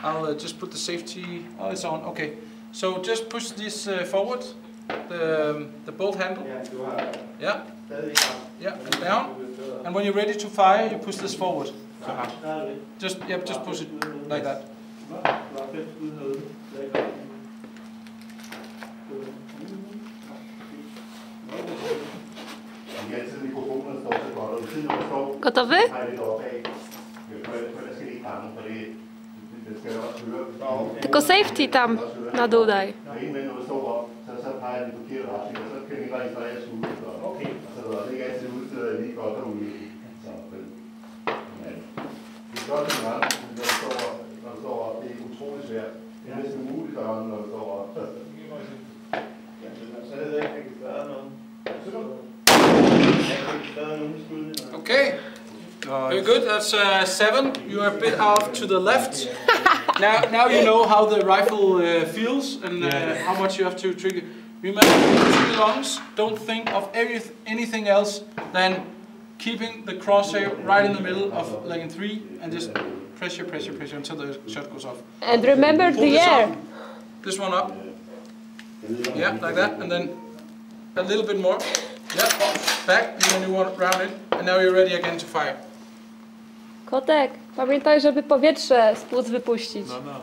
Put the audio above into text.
I'll just put the safety. Oh, it's on. Okay. So just push this forward, the bolt handle. Yeah. Yeah, and down. And when you're ready to fire, you push this forward. Just push it like that. Gotowy? Tylko safety tam na dół daj. Okay, very good. That's 7. You are a bit off to the left. Now you know how the rifle feels and how much you have to trigger. Remember, 3 lungs. Don't think of anything else than keeping the crosshair right in the middle of leg 3 and just pressure until the shot goes off. And remember the air. This one up. Yeah, like that, and then a little bit more. Yeah, back, and then you want round it, and now you're ready again to fire. Kotek, pamiętaj, żeby powietrze z płuc wypuścić. No.